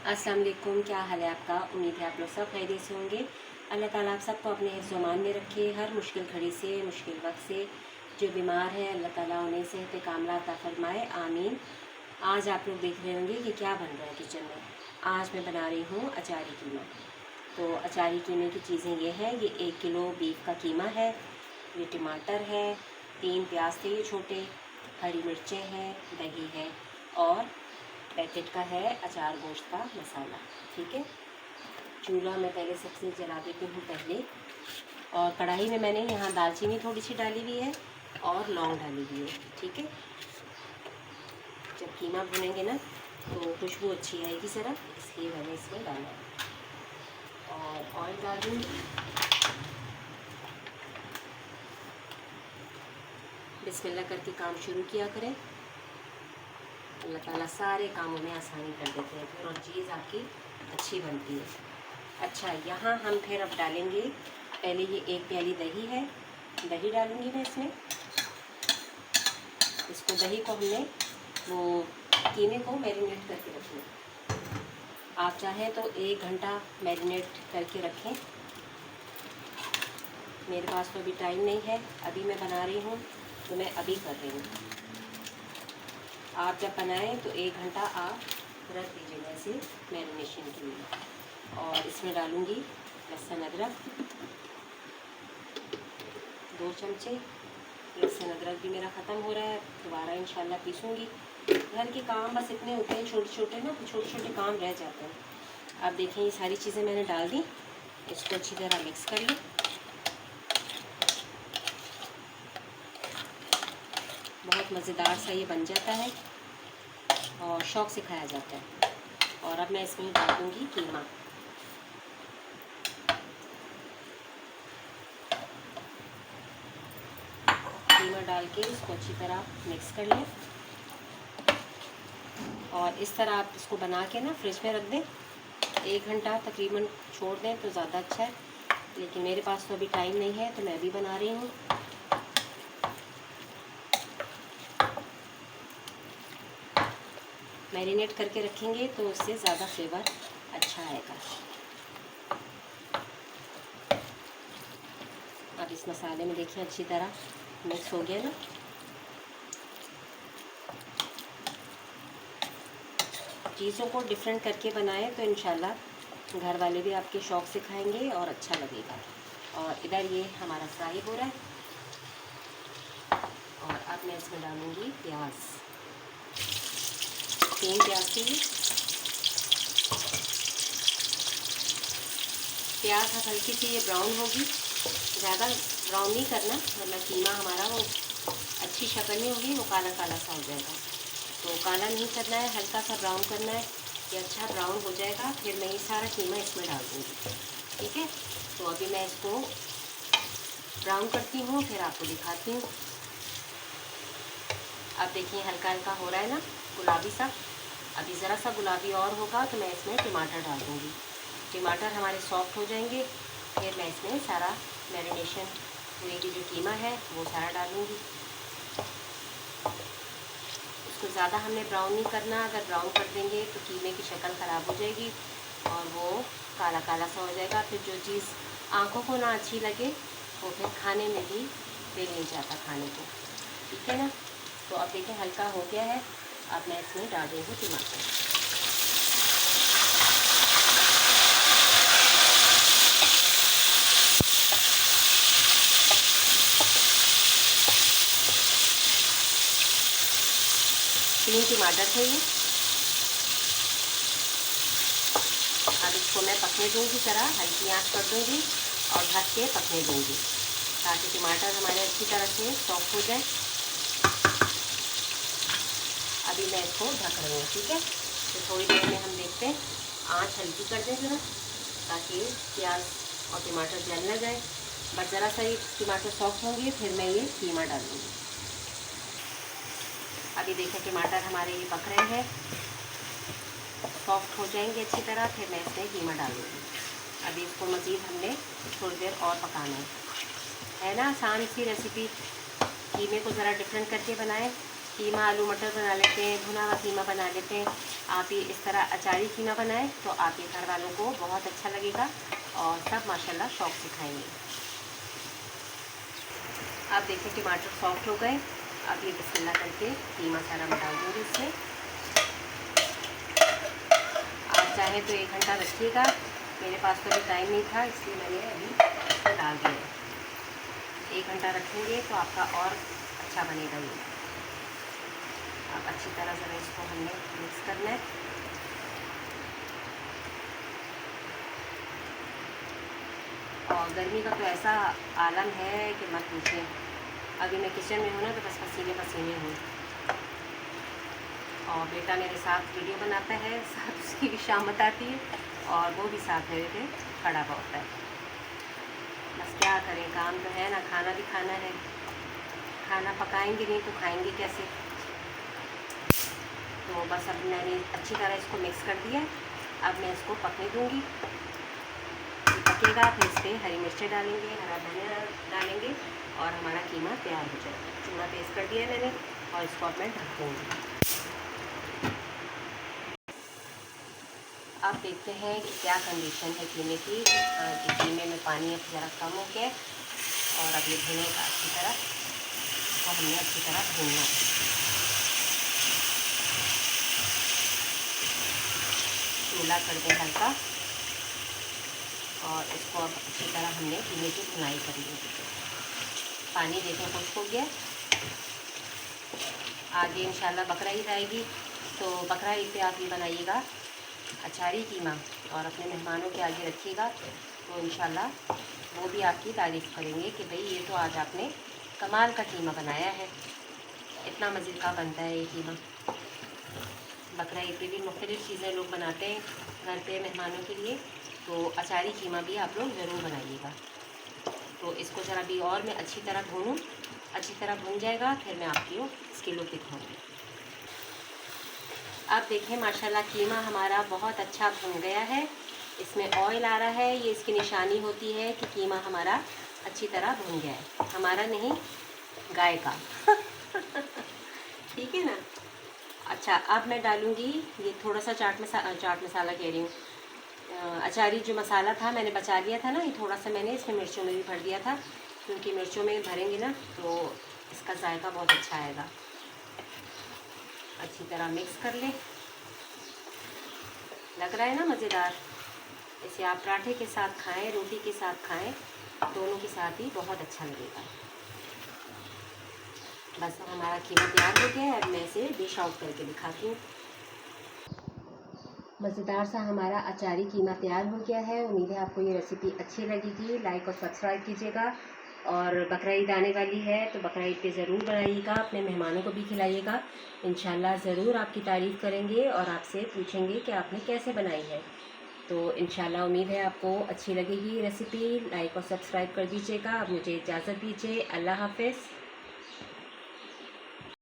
अस्सलाम वालेकुम। क्या हाल है आपका? उम्मीद है आप लोग सब खैरियत से होंगे। अल्लाह ताला आप सबको अपने हिफ्ज़-ओ-मान में रखे। हर मुश्किल घड़ी से, मुश्किल वक्त से जो बीमार है अल्लाह ताला उन्हें सेहत कामला अता फरमाए, आमीन। आज आप लोग देख रहे होंगे कि क्या बन रहा है किचन में। आज मैं बना रही हूँ अचारी कीमा। तो अचारी कीमे की चीज़ें ये हैं, ये 1 किलो बीफ का कीमा है, ये टमाटर है, 3 प्याज थे ये छोटे, हरी मिर्चें हैं, दही है और पैकेट का है अचार गोश्त का मसाला। ठीक है, चूल्हा मैं पहले सबसे जला देती हूँ पहले। और कढ़ाई में मैंने यहाँ दालचीनी थोड़ी सी डाली हुई है और लौंग डाली हुई है। ठीक है, जब कीमा भुनेंगे ना तो खुशबू अच्छी आएगी ज़रा, इसलिए मैंने इसमें डाला है। और ऑयल डाल दूँगी। बिस्मिल्लाह करके काम शुरू किया करें, अल्लाह ताला सारे कामों में आसानी कर देते हैं फिर, और चीज़ आपकी अच्छी बनती है। अच्छा, यहाँ हम फिर अब डालेंगे, पहले ये 1 प्याली दही है, दही डालूँगी मैं इसमें। इसको दही को हमने वो कीमे को मैरिनेट करके रखना। आप चाहें तो 1 घंटा मैरिनेट करके रखें। मेरे पास तो अभी टाइम नहीं है, अभी मैं बना रही हूँ तो मैं अभी कर रही हूँ। आप जब बनाएं तो 1 घंटा आप रख दीजिएगा ऐसे मैरिनेशन के लिए। और इसमें डालूँगी लहसुन अदरक 2 चमचे। लहसुन अदरक भी मेरा ख़त्म हो रहा है, दोबारा इंशाल्लाह पीसूँगी। घर के काम बस इतने होते हैं छोटे छोटे ना, छोटे छोटे काम रह जाते हैं। अब देखें ये सारी चीज़ें मैंने डाल दी, इसको अच्छी तरह मिक्स कर लें। बहुत मज़ेदार सा ये बन जाता है और शौक़ से खाया जाता है। और अब मैं इसमें डाल दूँगी कीमा। कीमा डाल के इसको अच्छी तरह मिक्स कर लें। और इस तरह आप इसको बना के ना फ्रिज में रख दें, 1 घंटा तकरीबन छोड़ दें तो ज़्यादा अच्छा है। लेकिन मेरे पास तो अभी टाइम नहीं है तो मैं अभी बना रही हूँ। मैरिनेट करके रखेंगे तो उससे ज़्यादा फ्लेवर अच्छा आएगा। अब इस मसाले में देखिए अच्छी तरह मिक्स हो गया ना। चीज़ों को डिफरेंट करके बनाएं तो इंशाल्लाह घर वाले भी आपके शौक़ से खाएंगे और अच्छा लगेगा। और इधर ये हमारा फ्राई हो रहा है। और अब मैं इसमें डालूँगी प्याज, 3 प्याज चाहिए। प्याज हल्की सी ये ब्राउन होगी, ज़्यादा ब्राउन नहीं करना, वरना कीमा हमारा वो अच्छी शक्ल नहीं होगी, वो काला काला सा हो जाएगा। तो काला नहीं करना है, हल्का सा ब्राउन करना है। ये अच्छा ब्राउन हो जाएगा फिर मैं ये सारा कीमा इसमें डाल दूँगी। ठीक है, तो अभी मैं इसको ब्राउन करती हूँ फिर आपको दिखाती हूँ। अब देखिए हल्का हल्का हो रहा है ना गुलाबी सा। अभी ज़रा सा गुलाबी और होगा तो मैं इसमें टमाटर डाल दूँगी। टमाटर हमारे सॉफ्ट हो जाएंगे फिर मैं इसमें सारा मैरिनेशन हुई जो कीमा है वो सारा डालूँगी। इसको ज़्यादा हमने ब्राउन नहीं करना, अगर ब्राउन कर देंगे तो कीमे की शक्ल ख़राब हो जाएगी और वो काला काला सा हो जाएगा। फिर जो चीज़ आँखों को ना अच्छी लगे वो फिर खाने में भी दिल नहीं जाता खाने को। ठीक है ना, तो अब देखिए हल्का हो गया है। अब मैं इसमें डाल रही हूँ टमाटर। तीन टमाटर थे ये। अब इसको मैं पकने दूँगी, ज़रा हल्की आंच कर दूँगी और ढक के पकने दूँगी ताकि टमाटर हमारे अच्छी तरह से सॉफ्ट हो जाए। अभी मैं इसको ढक रही हूँ। ठीक है, तो थोड़ी देर में हम देखते हैं, आंच हल्की कर दें ज़रा ताकि प्याज और टमाटर जल ना जाए। बस ज़रा सा ही टमाटर सॉफ्ट होंगे फिर मैं ये कीमा डालूँगी। अभी देखें टमाटर हमारे ये पक रहे हैं, सॉफ्ट हो जाएंगे अच्छी तरह फिर मैं इसमें कीमा डालूँगी। अभी इसको मज़ीद हमने थोड़ी देर और पकाना है ना। आसान सी रेसिपी, कीमे को ज़रा डिफरेंट करके बनाएं कीमा आलू मटर बना लेते हैं, भुना हुआ कीमा बना लेते हैं। आप ये इस तरह अचारी कीमा बनाएं तो आपके घर वालों को बहुत अच्छा लगेगा और सब माशाल्लाह शौक़ से खाएंगे। आप देखें टमाटर सॉफ्ट हो गए। अब ये बिस्मिल्लाह करके कीमा सारा मैं डाल दूँगी इसमें। आप चाहें तो 1 घंटा रखिएगा, मेरे पास तो अभी टाइम नहीं था इसलिए मैंने अभी इसको डाल दिया। 1 घंटा रखेंगे तो आपका और अच्छा बनेगा ये। अब अच्छी तरह से इसको हमने मिक्स करना है। और गर्मी का तो ऐसा आलम है कि मत पूछिए। अभी मैं किचन में हूँ ना तो बस पसीने पसीने हूँ। और बेटा मेरे साथ वीडियो बनाता है, साथ उसकी भी शामत आती है और वो भी साथ मेरे पे खड़ा हुआ होता है। बस क्या करें, काम तो है ना, खाना भी खाना है। खाना पकाएंगे नहीं तो खाएंगे कैसे। तो बस अब मैंने अच्छी तरह इसको मिक्स कर दिया। अब मैं इसको पकने दूँगी। पकेगा फिर इस पर हरी मिर्चें डालेंगे, हरा धनिया डालेंगे और हमारा कीमा तैयार हो जाएगा। चूड़ा पेस्ट कर दिया है मैंने और इसको अब मैं ढक दूँगी। आप देखते हैं कि क्या कंडीशन है कीमे की। कीमे में पानी अब ज़रा कम हो गया और अब ये भुनेगा अच्छी तरह। तो हमने अच्छी तरह भूनना है। चूल्हा कर दें हल्का और इसको अब अच्छी तरह हमने कीमे की भुनाई करनी है। पानी देखें खुश्क हो गया। आगे इंशाल्लाह बकरा ईद आएगी तो बकरा ईद पे आप ये बनाइएगा अचारी कीमा और अपने मेहमानों के आगे रखिएगा तो इंशाल्लाह वो भी आपकी तारीफ़ करेंगे कि भाई ये तो आज आपने कमाल का कीमा बनाया है। इतना मज़े का बनता है ये कीमा। बकरा ईद पे भी मुख्तलिफ़ चीज़ें लोग बनाते हैं घर पे मेहमानों के लिए, तो अचारी कीमा भी आप लोग ज़रूर बनाइएगा। तो इसको ज़रा भी और मैं अच्छी तरह भूनूँ, अच्छी तरह भून जाएगा फिर मैं आपको इसकी लुक दिखाऊँगी। आप देखें माशाल्लाह कीमा हमारा बहुत अच्छा भुन गया है। इसमें ऑयल आ रहा है, ये इसकी निशानी होती है कि कीमा हमारा अच्छी तरह भुन गया है। हमारा नहीं, गाय का। ठीक है ना। अच्छा अब मैं डालूँगी ये थोड़ा सा चाट मसाला कह रही हूँ, अचारी जो मसाला था मैंने बचा लिया था ना, ये थोड़ा सा मैंने इसमें मिर्चों में भी भर दिया था क्योंकि मिर्चों में भरेंगे ना तो इसका जायका बहुत अच्छा आएगा। अच्छी तरह मिक्स कर लें। लग रहा है ना मज़ेदार। इसे आप पराठे के साथ खाएं, रोटी के साथ खाएं, दोनों के साथ ही बहुत अच्छा लगेगा। बस हमारा कीमा तैयार हो गया है। अब मैं इसे डिश आउट करके दिखाती हूँ। मज़ेदार सा हमारा अचारी कीमा तैयार हो गया है। उम्मीद है आपको ये रेसिपी अच्छी लगेगी। लाइक और सब्सक्राइब कीजिएगा। और बकरा ईद आने वाली है तो बकरा ईद पे ज़रूर बनाइएगा, अपने मेहमानों को भी खिलाइएगा। इंशाल्लाह ज़रूर आपकी तारीफ़ करेंगे और आपसे पूछेंगे कि आपने कैसे बनाई है। तो इंशाल्लाह उम्मीद है आपको अच्छी लगेगी रेसिपी। लाइक और सब्सक्राइब कर दीजिएगा। अब मुझे इजाज़त दीजिए। अल्लाह हाफ़िज़।